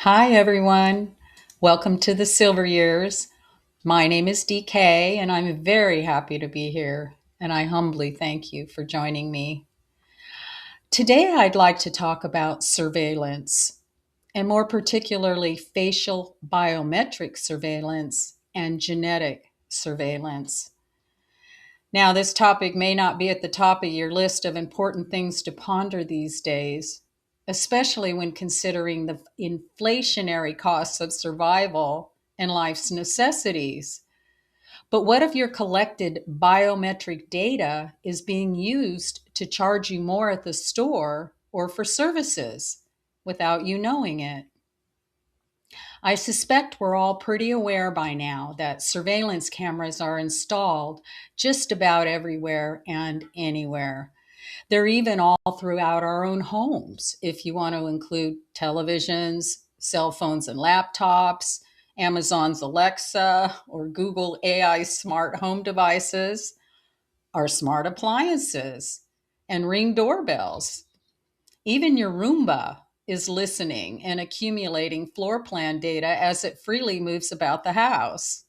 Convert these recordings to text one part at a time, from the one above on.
Hi, everyone. Welcome to the Silver Years. My name is DK, and I'm very happy to be here. And I humbly thank you for joining me. Today, I'd like to talk about surveillance, and more particularly, facial biometric surveillance and genetic surveillance. Now, this topic may not be at the top of your list of important things to ponder these days, especially when considering the inflationary costs of survival and life's necessities. But what if your collected biometric data is being used to charge you more at the store or for services without you knowing it? I suspect we're all pretty aware by now that surveillance cameras are installed just about everywhere and anywhere. They're even all throughout our own homes, if you want to include televisions, cell phones and laptops, Amazon's Alexa, or Google AI smart home devices, our smart appliances, and Ring doorbells. Even your Roomba is listening and accumulating floor plan data as it freely moves about the house.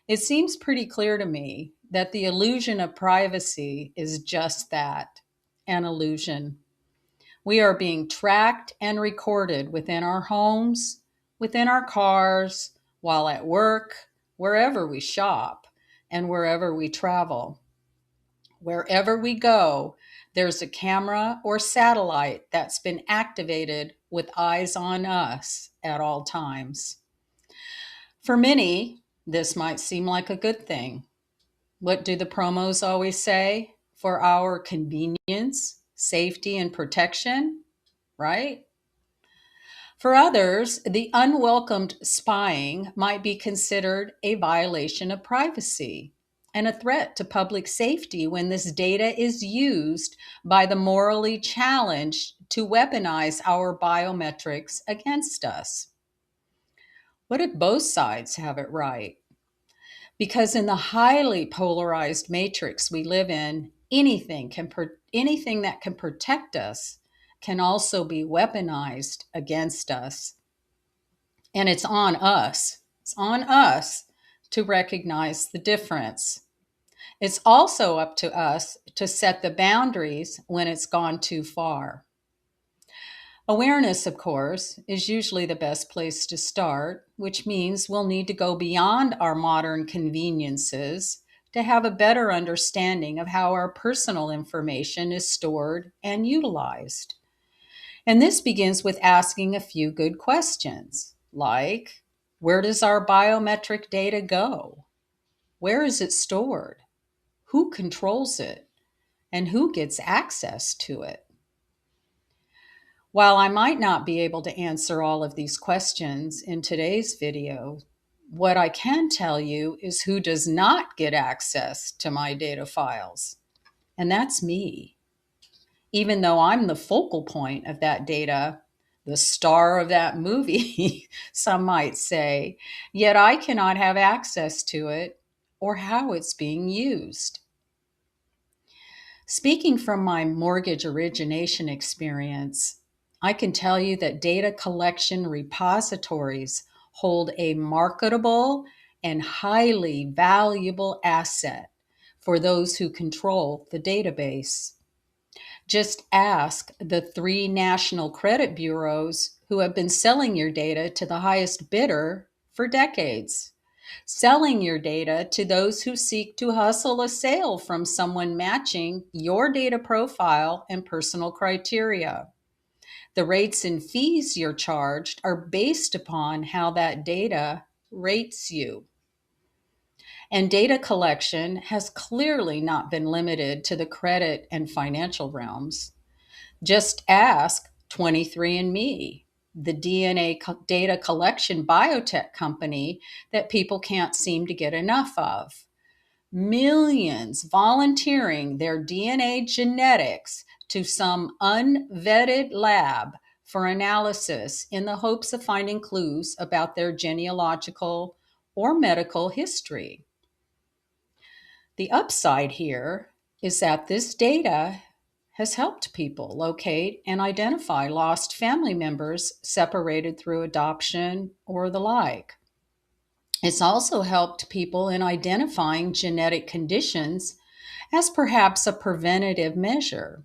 It seems pretty clear to me that the illusion of privacy is just that, an illusion. We are being tracked and recorded within our homes, within our cars, while at work, wherever we shop, and wherever we travel. Wherever we go, there's a camera or satellite that's been activated with eyes on us at all times. For many, this might seem like a good thing. What do the promos always say? For our convenience, safety, and protection, right? For others, the unwelcomed spying might be considered a violation of privacy and a threat to public safety when this data is used by the morally challenged to weaponize our biometrics against us. What if both sides have it right? Because in the highly polarized matrix we live in, anything that can protect us can also be weaponized against us. And it's on us. It's on us to recognize the difference. It's also up to us to set the boundaries when it's gone too far. Awareness, of course, is usually the best place to start, which means we'll need to go beyond our modern conveniences to have a better understanding of how our personal information is stored and utilized. And this begins with asking a few good questions, like where does our biometric data go? Where is it stored? Who controls it? And who gets access to it? While I might not be able to answer all of these questions in today's video, what I can tell you is who does not get access to my data files. And that's me. Even though I'm the focal point of that data, the star of that movie, some might say, yet I cannot have access to it or how it's being used. Speaking from my mortgage origination experience, I can tell you that data collection repositories hold a marketable and highly valuable asset for those who control the database. Just ask the three national credit bureaus who have been selling your data to the highest bidder for decades, selling your data to those who seek to hustle a sale from someone matching your data profile and personal criteria. The rates and fees you're charged are based upon how that data rates you. And data collection has clearly not been limited to the credit and financial realms. Just ask 23andMe, the data collection biotech company that people can't seem to get enough of. Millions volunteering their DNA genetics to some unvetted lab for analysis in the hopes of finding clues about their genealogical or medical history. The upside here is that this data has helped people locate and identify lost family members separated through adoption or the like. It's also helped people in identifying genetic conditions as perhaps a preventative measure.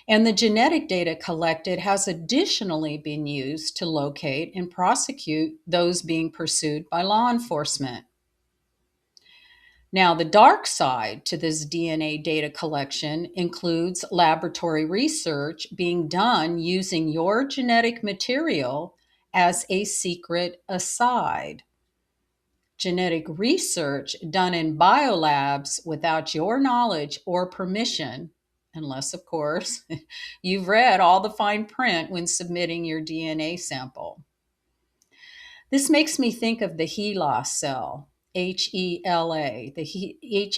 And the genetic data collected has additionally been used to locate and prosecute those being pursued by law enforcement. Now, the dark side to this DNA data collection includes laboratory research being done using your genetic material as a secret aside. Genetic research done in biolabs without your knowledge or permission, unless, of course, you've read all the fine print when submitting your DNA sample. This makes me think of the HeLa cell, H-E-L-A,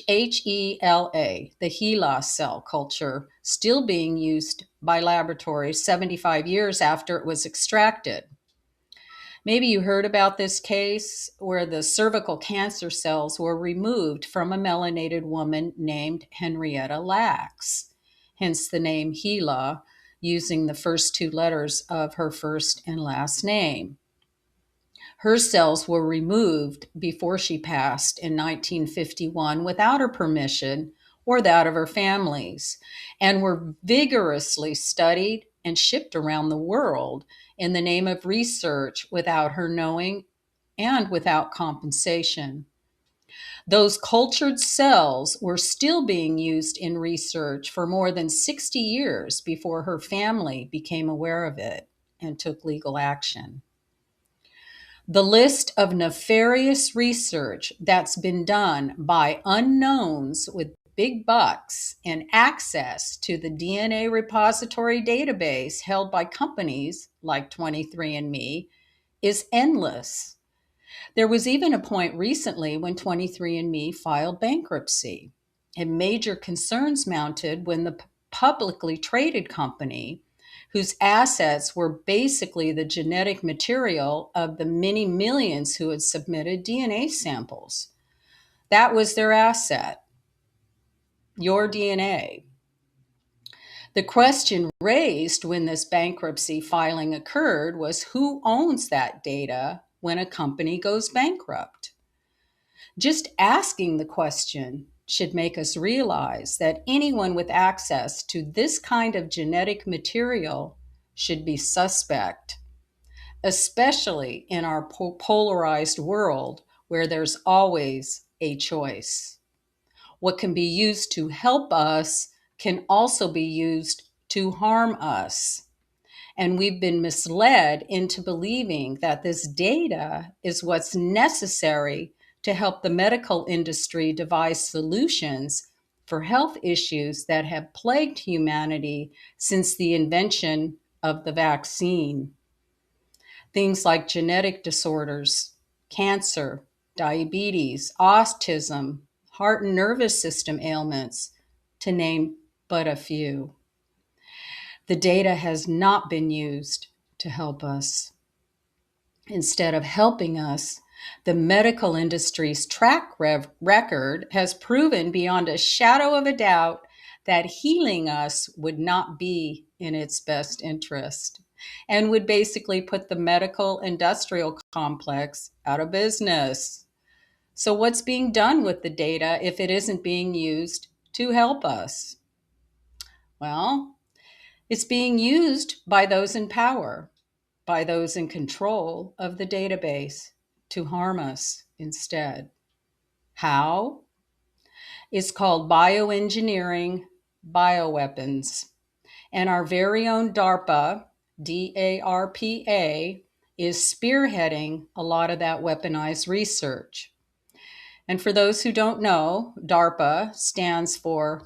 H-E-L-A, the HeLa cell culture still being used by laboratories 75 years after it was extracted. Maybe you heard about this case where the cervical cancer cells were removed from a melanated woman named Henrietta Lacks, hence the name HeLa, using the first two letters of her first and last name. Her cells were removed before she passed in 1951 without her permission or that of her family's, and were vigorously studied and shipped around the world in the name of research without her knowing and without compensation. Those cultured cells were still being used in research for more than 60 years before her family became aware of it and took legal action. The list of nefarious research that's been done by unknowns with big bucks and access to the DNA repository database held by companies like 23andMe is endless. There was even a point recently when 23andMe filed bankruptcy, and major concerns mounted when the publicly traded company, whose assets were basically the genetic material of the many millions who had submitted DNA samples. That was their asset, your DNA. The question raised when this bankruptcy filing occurred was who owns that data when a company goes bankrupt? Just asking the question should make us realize that anyone with access to this kind of genetic material should be suspect, especially in our polarized world where there's always a choice. What can be used to help us can also be used to harm us. And we've been misled into believing that this data is what's necessary to help the medical industry devise solutions for health issues that have plagued humanity since the invention of the vaccine. Things like genetic disorders, cancer, diabetes, autism, heart and nervous system ailments, to name but a few. The data has not been used to help us. Instead of helping us, the medical industry's track record has proven beyond a shadow of a doubt that healing us would not be in its best interest and would basically put the medical industrial complex out of business. So, what's being done with the data if it isn't being used to help us? Well, it's being used by those in power, by those in control of the database to harm us instead. How? It's called bioengineering bioweapons. And our very own DARPA, DARPA, is spearheading a lot of that weaponized research. And for those who don't know, DARPA stands for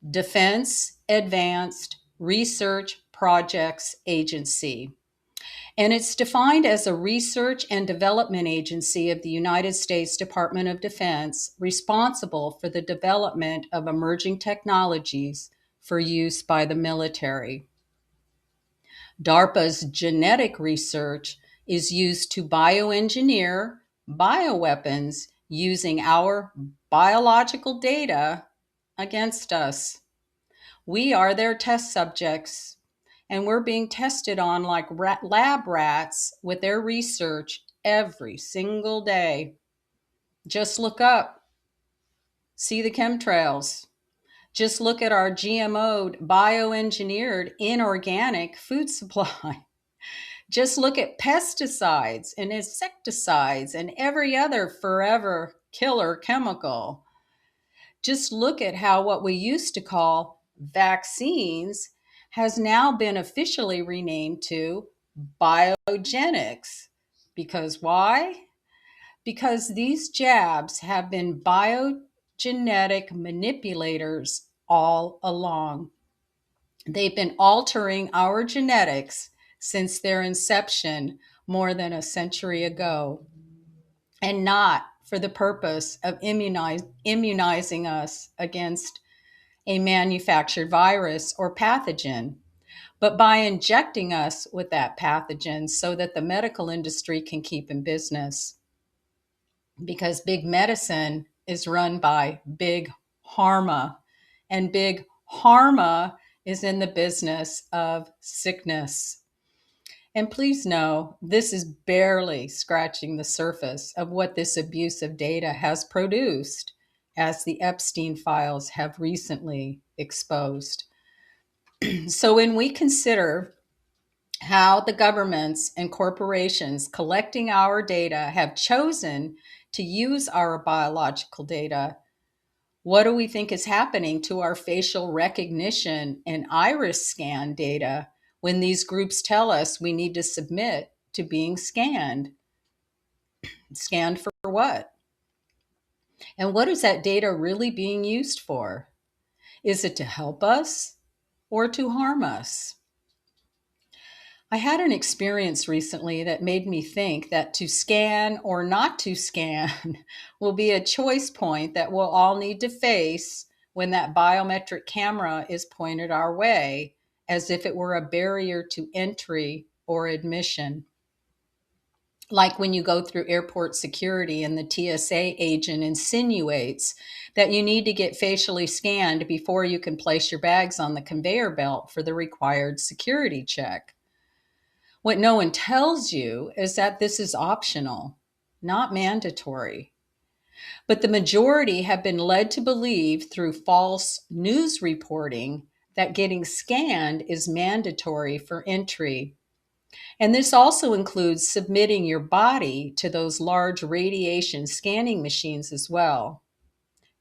Defense Advanced Research Projects Agency. And it's defined as a research and development agency of the United States Department of Defense responsible for the development of emerging technologies for use by the military. DARPA's genetic research is used to bioengineer bioweapons using our biological data against us. We are their test subjects, and we're being tested on like lab rats with their research every single day. Just look up, see the chemtrails. Just look at our GMO'd, bioengineered, inorganic food supply. Just look at pesticides and insecticides and every other forever killer chemical. Just look at how what we used to call vaccines has now been officially renamed to biogenics. Because why? Because these jabs have been biogenetic manipulators all along. They've been altering our genetics since their inception more than a century ago, and not for the purpose of immunizing us against a manufactured virus or pathogen, but by injecting us with that pathogen so that the medical industry can keep in business. Because big medicine is run by big pharma, and big pharma is in the business of sickness. And please know, this is barely scratching the surface of what this abuse of data has produced, as the Epstein files have recently exposed. So when we consider how the governments and corporations collecting our data have chosen to use our biological data, what do we think is happening to our facial recognition and iris scan data when these groups tell us we need to submit to being scanned? Scanned for what? And what is that data really being used for? Is it to help us or to harm us? I had an experience recently that made me think that to scan or not to scan will be a choice point that we'll all need to face when that biometric camera is pointed our way, as if it were a barrier to entry or admission. Like when you go through airport security and the TSA agent insinuates that you need to get facially scanned before you can place your bags on the conveyor belt for the required security check. What no one tells you is that this is optional, not mandatory. But the majority have been led to believe through false news reporting that getting scanned is mandatory for entry. And this also includes submitting your body to those large radiation scanning machines as well.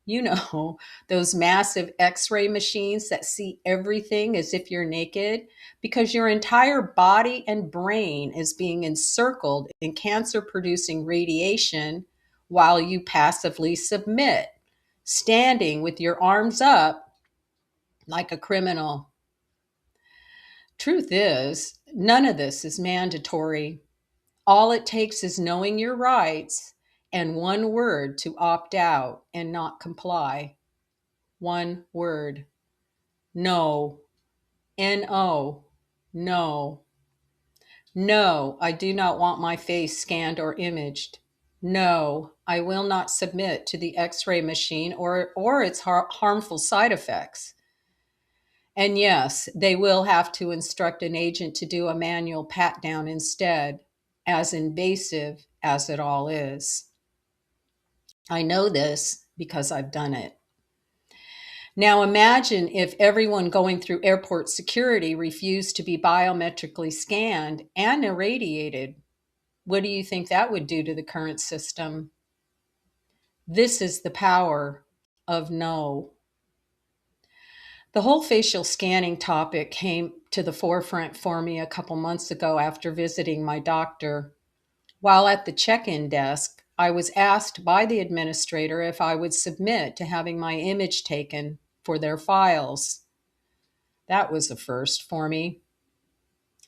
You know, those massive X-ray machines that see everything as if you're naked, because your entire body and brain is being encircled in cancer-producing radiation while you passively submit, standing with your arms up like a criminal. Truth is, none of this is mandatory. All it takes is knowing your rights and one word to opt out and not comply. One word. No. N-O. No. No, I do not want my face scanned or imaged. No, I will not submit to the X-ray machine or its harmful side effects. And yes, they will have to instruct an agent to do a manual pat down instead, as invasive as it all is. I know this because I've done it. Now imagine if everyone going through airport security refused to be biometrically scanned and irradiated. What do you think that would do to the current system? This is the power of no. The whole facial scanning topic came to the forefront for me a couple months ago after visiting my doctor. While at the check-in desk, I was asked by the administrator if I would submit to having my image taken for their files. That was a first for me.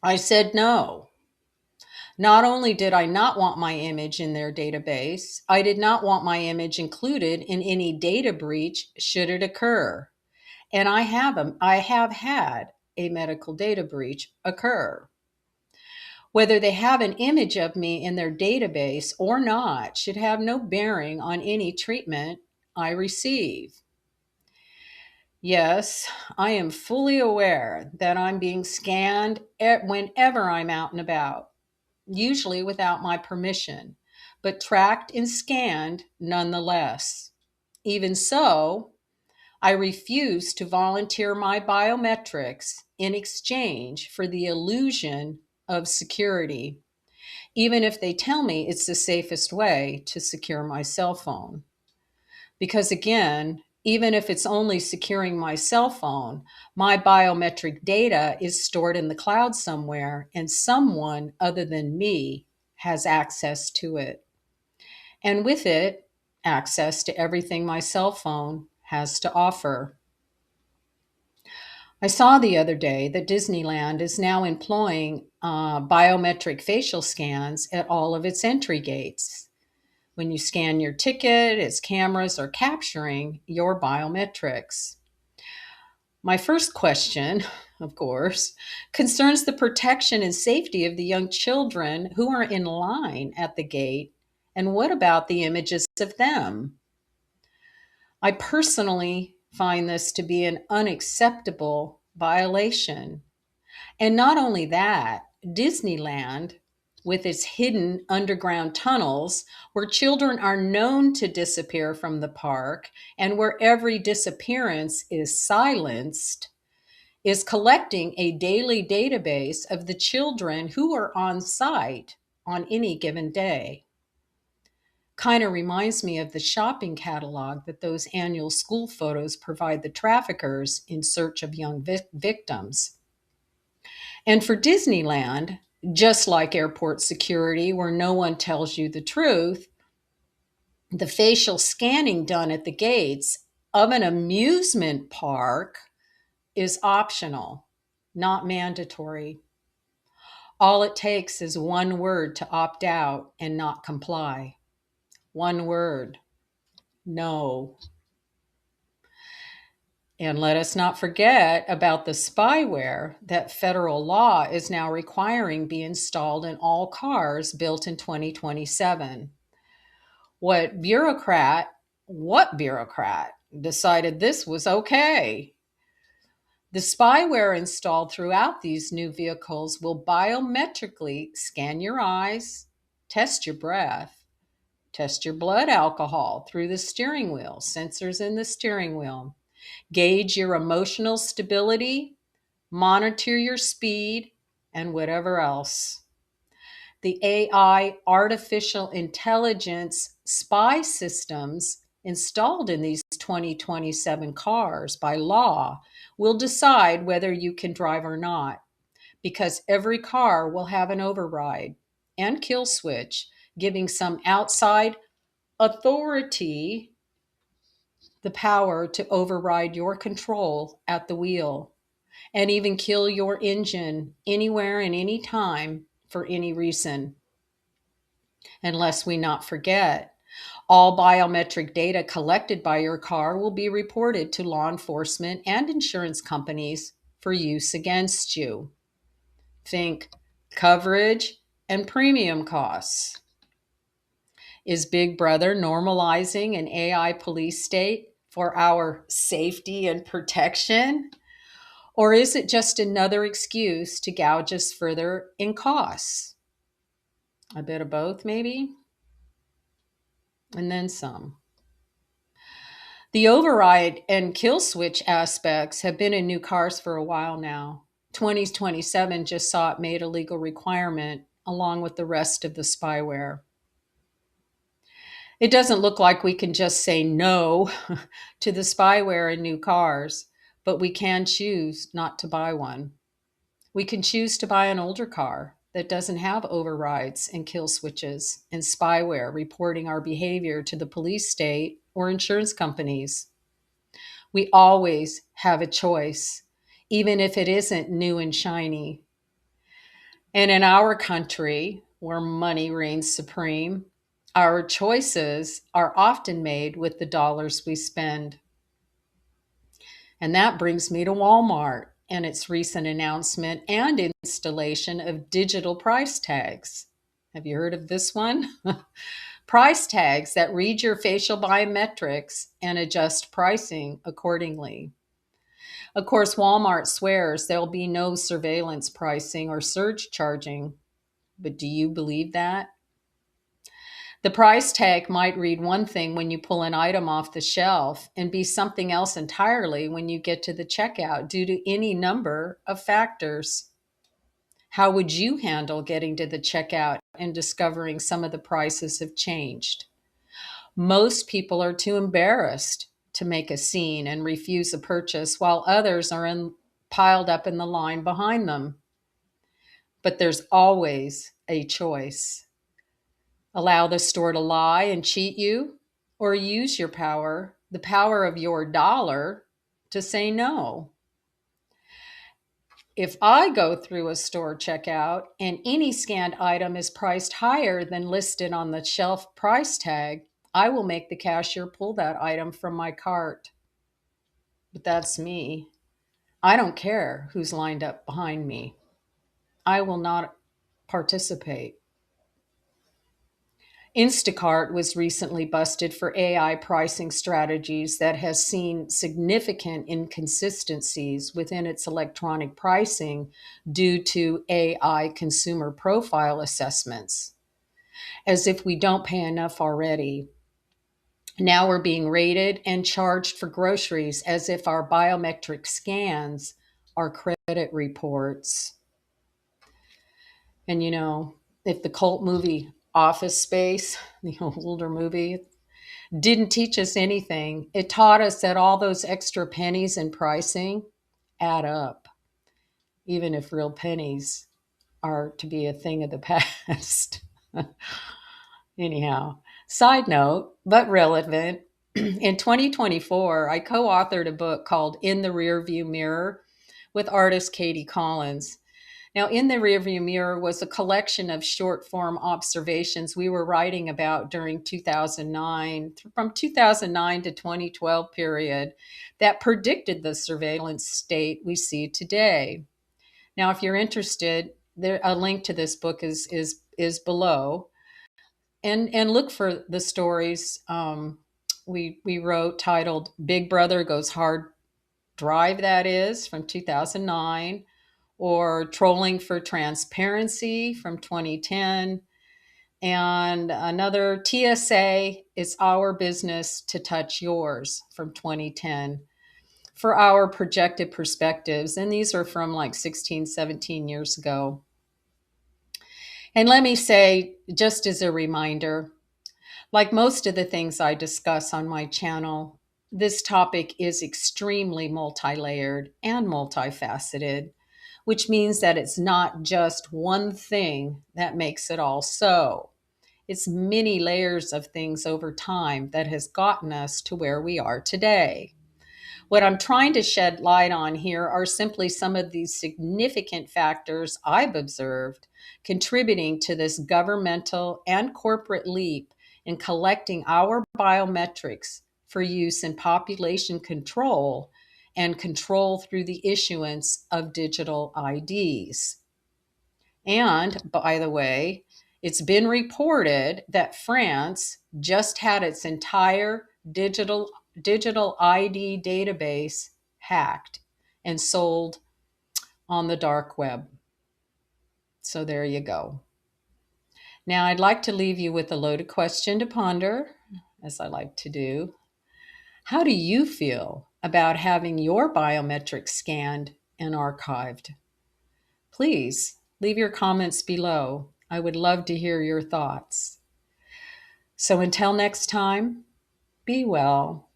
I said no. Not only did I not want my image in their database, I did not want my image included in any data breach should it occur. And I have had a medical data breach occur. Whether they have an image of me in their database or not should have no bearing on any treatment I receive. Yes, I am fully aware that I'm being scanned whenever I'm out and about, usually without my permission, but tracked and scanned nonetheless. Even so, I refuse to volunteer my biometrics in exchange for the illusion of security, even if they tell me it's the safest way to secure my cell phone. Because again, even if it's only securing my cell phone, my biometric data is stored in the cloud somewhere, and someone other than me has access to it. And with it, access to everything my cell phone has to offer. I saw the other day that Disneyland is now employing biometric facial scans at all of its entry gates. When you scan your ticket, its cameras are capturing your biometrics. My first question, of course, concerns the protection and safety of the young children who are in line at the gate. And what about the images of them? I personally find this to be an unacceptable violation. And not only that, Disneyland, with its hidden underground tunnels where children are known to disappear from the park and where every disappearance is silenced, is collecting a daily database of the children who are on site on any given day. Kind of reminds me of the shopping catalog that those annual school photos provide the traffickers in search of young victims. And for Disneyland, just like airport security, where no one tells you the truth, the facial scanning done at the gates of an amusement park is optional, not mandatory. All it takes is one word to opt out and not comply. One word: no. And let us not forget about the spyware that federal law is now requiring be installed in all cars built in 2027. What bureaucrat decided this was okay? The spyware installed throughout these new vehicles will biometrically scan your eyes, test your breath, test your blood alcohol through the steering wheel, sensors in the steering wheel, gauge your emotional stability, monitor your speed, and whatever else. The AI artificial intelligence spy systems installed in these 2027 cars by law will decide whether you can drive or not, because every car will have an override and kill switch, giving some outside authority the power to override your control at the wheel and even kill your engine anywhere and any time for any reason. And lest we not forget, all biometric data collected by your car will be reported to law enforcement and insurance companies for use against you. Think coverage and premium costs. Is Big Brother normalizing an AI police state for our safety and protection? Or is it just another excuse to gouge us further in costs? A bit of both, maybe, and then some. The override and kill switch aspects have been in new cars for a while now. 2027 just saw it made a legal requirement along with the rest of the spyware. It doesn't look like we can just say no to the spyware in new cars, but we can choose not to buy one. We can choose to buy an older car that doesn't have overrides and kill switches and spyware reporting our behavior to the police state or insurance companies. We always have a choice, even if it isn't new and shiny. And in our country, where money reigns supreme, our choices are often made with the dollars we spend. And that brings me to Walmart and its recent announcement and installation of digital price tags. Have you heard of this one? Price tags that read your facial biometrics and adjust pricing accordingly. Of course, Walmart swears there'll be no surveillance pricing or surge charging, but do you believe that? The price tag might read one thing when you pull an item off the shelf and be something else entirely when you get to the checkout due to any number of factors. How would you handle getting to the checkout and discovering some of the prices have changed? Most people are too embarrassed to make a scene and refuse a purchase, while others are piled up in the line behind them. But there's always a choice. Allow the store to lie and cheat you, or use your power, the power of your dollar, to say no. If I go through a store checkout and any scanned item is priced higher than listed on the shelf price tag, I will make the cashier pull that item from my cart. But that's me. I don't care who's lined up behind me. I will not participate. Instacart was recently busted for AI pricing strategies that has seen significant inconsistencies within its electronic pricing due to AI consumer profile assessments. As if we don't pay enough already. Now we're being rated and charged for groceries as if our biometric scans are credit reports. And if the cult movie Office Space, the older movie, didn't teach us anything, it taught us that all those extra pennies in pricing add up, even if real pennies are to be a thing of the past. Anyhow, side note, but relevant, in 2024, I co authored a book called In the Rearview Mirror with artist Katie Collins. Now, In the Rearview Mirror was a collection of short form observations we were writing about during 2009, from 2009 to 2012 period, that predicted the surveillance state we see today. Now, if you're interested, a link to this book is below, and look for the stories we wrote titled "Big Brother Goes Hard Drive," that is from 2009, or Trolling for Transparency from 2010, and another TSA, It's Our Business to Touch Yours from 2010 for our projected perspectives. And these are from like 16, 17 years ago. And let me say, just as a reminder, like most of the things I discuss on my channel, this topic is extremely multi-layered and multifaceted, which means that it's not just one thing that makes it all so. It's many layers of things over time that has gotten us to where we are today. What I'm trying to shed light on here are simply some of these significant factors I've observed contributing to this governmental and corporate leap in collecting our biometrics for use in population control and control through the issuance of digital IDs. And by the way, it's been reported that France just had its entire digital ID database hacked and sold on the dark web. So there you go. Now I'd like to leave you with a loaded question to ponder, as I like to do. How do you feel about having your biometrics scanned and archived? Please leave your comments below. I would love to hear your thoughts. So until next time, be well,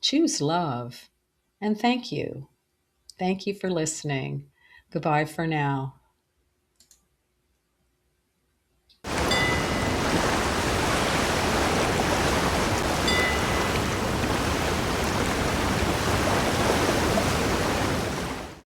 choose love, and thank you. Thank you for listening. Goodbye for now.